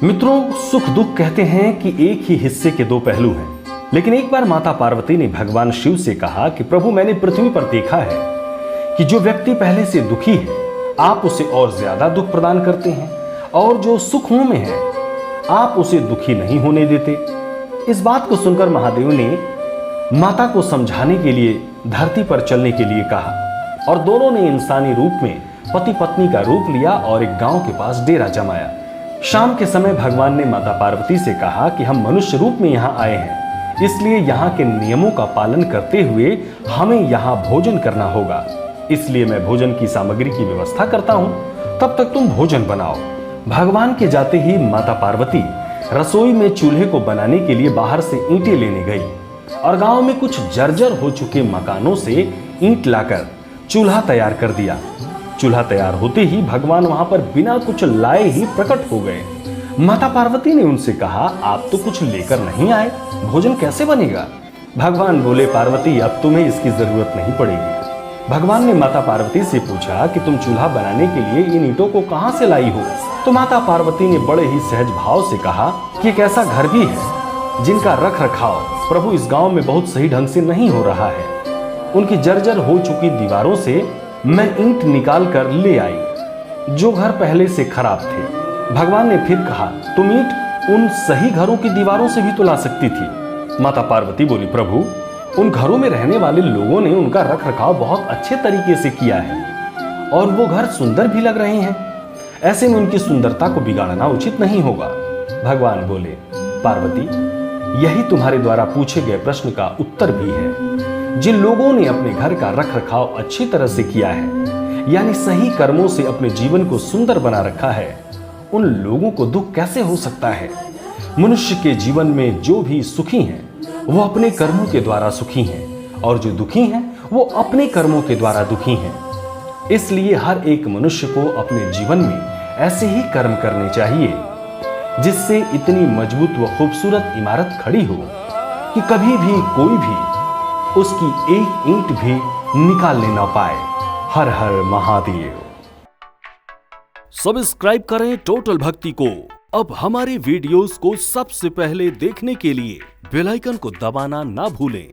मित्रों, सुख दुख कहते हैं कि एक ही हिस्से के दो पहलू हैं। लेकिन एक बार माता पार्वती ने भगवान शिव से कहा कि प्रभु, मैंने पृथ्वी पर देखा है कि जो व्यक्ति पहले से दुखी है आप उसे और ज्यादा दुख प्रदान करते हैं, और जो सुखों में है आप उसे दुखी नहीं होने देते। इस बात को सुनकर महादेव ने माता को समझाने के लिए धरती पर चलने के लिए कहा, और दोनों ने इंसानी रूप में पति पत्नी का रूप लिया और एक गांव के पास डेरा जमाया। शाम के समय भगवान ने माता पार्वती से कहा कि हम मनुष्य रूप में यहाँ आए हैं, इसलिए यहाँ के नियमों का पालन करते हुए हमें यहाँ भोजन करना होगा। इसलिए मैं भोजन की सामग्री की व्यवस्था करता हूँ, तब तक तुम भोजन बनाओ। भगवान के जाते ही माता पार्वती रसोई में चूल्हे को बनाने के लिए बाहर से ईंटें लेने गई और गांव में कुछ जर्जर हो चुके मकानों से ईंट लाकर चूल्हा तैयार कर दिया। चूल्हा तैयार होते ही भगवान वहां पर बिना कुछ लाए ही प्रकट हो गए। माता पार्वती ने उनसे कहा, आप तो कुछ लेकर नहीं आए, भोजन कैसे बनेगा? भगवान बोले, पार्वती, अब तुम्हें इसकी जरूरत नहीं पड़ेगी। भगवान ने माता पार्वती से पूछा कि तुम चूल्हा बनाने के लिए इन ईंटों को कहां से लाई हो? तो माता पार्वती ने बड़े ही सहज भाव से कहा कि एक ऐसा घर भी है जिनका रख रखाव प्रभु इस गांव में बहुत सही ढंग से नहीं हो रहा है। उनकी जर्जर हो चुकी दीवारों से मैं ईंट निकाल कर ले आई, जो घर पहले से खराब थे। भगवान ने फिर कहा, तुम ईंट उन सही घरों की दीवारों से भी तो ला सकती थी। माता पार्वती बोली, प्रभु, उन घरों में रहने वाले लोगों ने उनका रख रखाव बहुत अच्छे तरीके से किया है और वो घर सुंदर भी लग रहे हैं। ऐसे में उनकी सुंदरता को बिगाड़ना उचित नहीं होगा। भगवान बोले, पार्वती, यही तुम्हारे द्वारा पूछे गए प्रश्न का उत्तर भी है। जिन लोगों ने अपने घर का रख रखाव अच्छी तरह से किया है, यानी सही कर्मों से अपने जीवन को सुंदर बना रखा है, उन लोगों को दुख कैसे हो सकता है? मनुष्य के जीवन में जो भी सुखी हैं वो अपने कर्मों के द्वारा सुखी हैं, और जो दुखी हैं वो अपने कर्मों के द्वारा दुखी हैं। इसलिए हर एक मनुष्य को अपने जीवन में ऐसे ही कर्म करने चाहिए जिससे इतनी मजबूत व खूबसूरत इमारत खड़ी हो कि कभी भी कोई भी उसकी एक ईंट भी निकालने न पाए। हर हर महादेव। सब्सक्राइब करें टोटल भक्ति को। अब हमारे वीडियोस को सबसे पहले देखने के लिए बेल आइकन को दबाना ना भूलें।